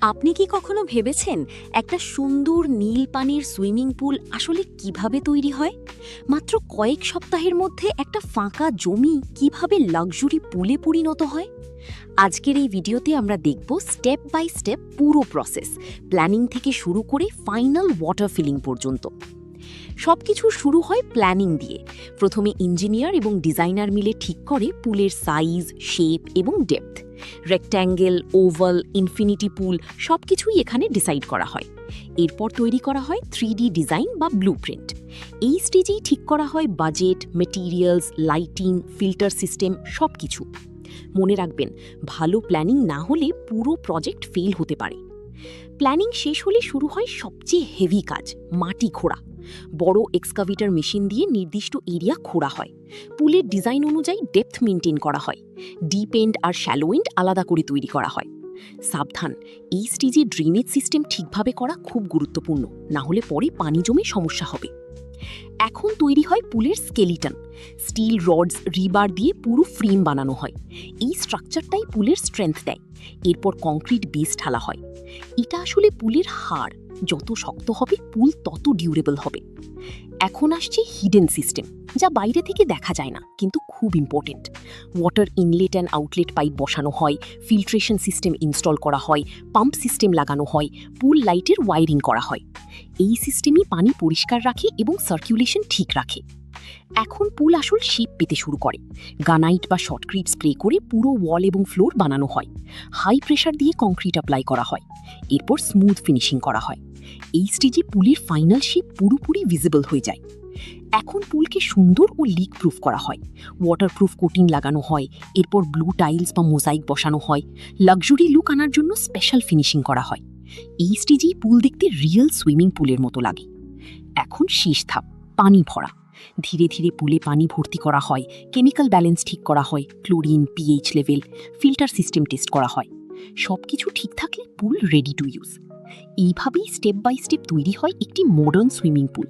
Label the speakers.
Speaker 1: আপনি কি কখনো ভেবেছেন একটা সুন্দর নীল পানির সুইমিং পুল আসলে কিভাবে তৈরি হয়? মাত্র কয়েক সপ্তাহের মধ্যে একটা ফাঁকা জমি কিভাবে লাক্সারি পুলে পরিণত হয়? আজকের এই ভিডিওতে আমরা দেখব স্টেপ বাই স্টেপ পুরো প্রসেস, প্ল্যানিং থেকে শুরু করে ফাইনাল ওয়াটার ফিলিং পর্যন্ত। সবকিছু শুরু হয় প্ল্যানিং দিয়ে। প্রথমে ইঞ্জিনিয়ার এবং ডিজাইনার মিলে ঠিক করে পুলের সাইজ, শেপ এবং depth. Rectangle, oval, infinity pool সবকিছুই এখানে ডিসাইড করা হয়। এরপর তৈরি করা হয় 3D ডিজাইন বা ব্লুপ্রিন্ট। এই স্টেজেই ঠিক করা হয় budget, materials, lighting, filter system সবকিছু। মনে রাখবেন, ভালো প্ল্যানিং না হলে পুরো প্রজেক্ট ফেল হতে পারে। প্ল্যানিং শেষ হলে শুরু হয় সবচেয়ে হেভি কাজ, মাটি খোঁড়া। বড় এক্সকাভেটর মেশিন দিয়ে নির্দিষ্ট এরিয়া খোঁড়া হয়। পুলের ডিজাইন অনুযায়ী ডেপথ মেনটেন করা হয়। ডিপ এন্ড আর শ্যালো এন্ড আলাদা করে তৈরি করা হয়। সাবধান, এই স্টেজে ড্রেনেজ সিস্টেম ঠিকভাবে করা খুব গুরুত্বপূর্ণ, না হলে পরে পানি জমে সমস্যা হবে। এখন তৈরি হয় পুলের স্কেলিটন। স্টিল রডস, রিবার দিয়ে পুরো ফ্রেম বানানো হয়। এই স্ট্রাকচারটাই পুলের স্ট্রেংথ দেয়। এরপর কংক্রিট বেস ঢালা হয়। এটা আসলে পুলের হাড়। যত শক্ত হবে পুল তত ডিউরেবল হবে। এখন আসছে হিডেন সিস্টেম, যা বাইরে থেকে দেখা যায় না কিন্তু খুব important. Water inlet and outlet pipe বসানো হয়, ফিল্ট্রেশন সিস্টেম ইনস্টল করা হয়, পাম্প সিস্টেম লাগানো হয়, পুল লাইটের ওয়ারিং করা হয়। এই সিস্টেমই পানি পরিষ্কার রাখে এবং সার্কুলেশন ঠিক রাখে। এখন পুল আসল শেপ পেতে শুরু করে। গানাইট বা শর্টক্রিট স্প্রে করে পুরো ওয়াল এবং ফ্লোর বানানো হয়। হাই প্রেশার দিয়ে কংক্রিট অ্যাপ্লাই করা হয়। এরপর স্মুথ ফিনিশিং করা হয়। এই স্টেজে পুলের ফাইনাল শেপ পুরোপুরি ভিজিবল হয়ে যায়। এখন পুলকে সুন্দর ও লিক প্রুফ করা হয়। ওয়াটারপ্রুফ কোটিং লাগানো হয়। এরপর ব্লু টাইলস বা মোজাইক বসানো হয়। লাক্সারি লুক আনার জন্য স্পেশাল ফিনিশিং করা হয়। এই স্টেজেই পুল দেখতে রিয়েল সুইমিং পুলের মতো লাগে। এখন শেষ ধাপ, পানি ভরা। ধীরে ধীরে পুলে পানি ভর্তি করা হয়। কেমিক্যাল ব্যালেন্স ঠিক করা হয়, chlorine, pH level, filter system test করা হয়। সবকিছু ঠিক থাকলে পুল রেডি টু ইউজ। এইভাবেই স্টেপ বাই স্টেপ তৈরি হয় একটি মডার্ন সুইমিং পুল।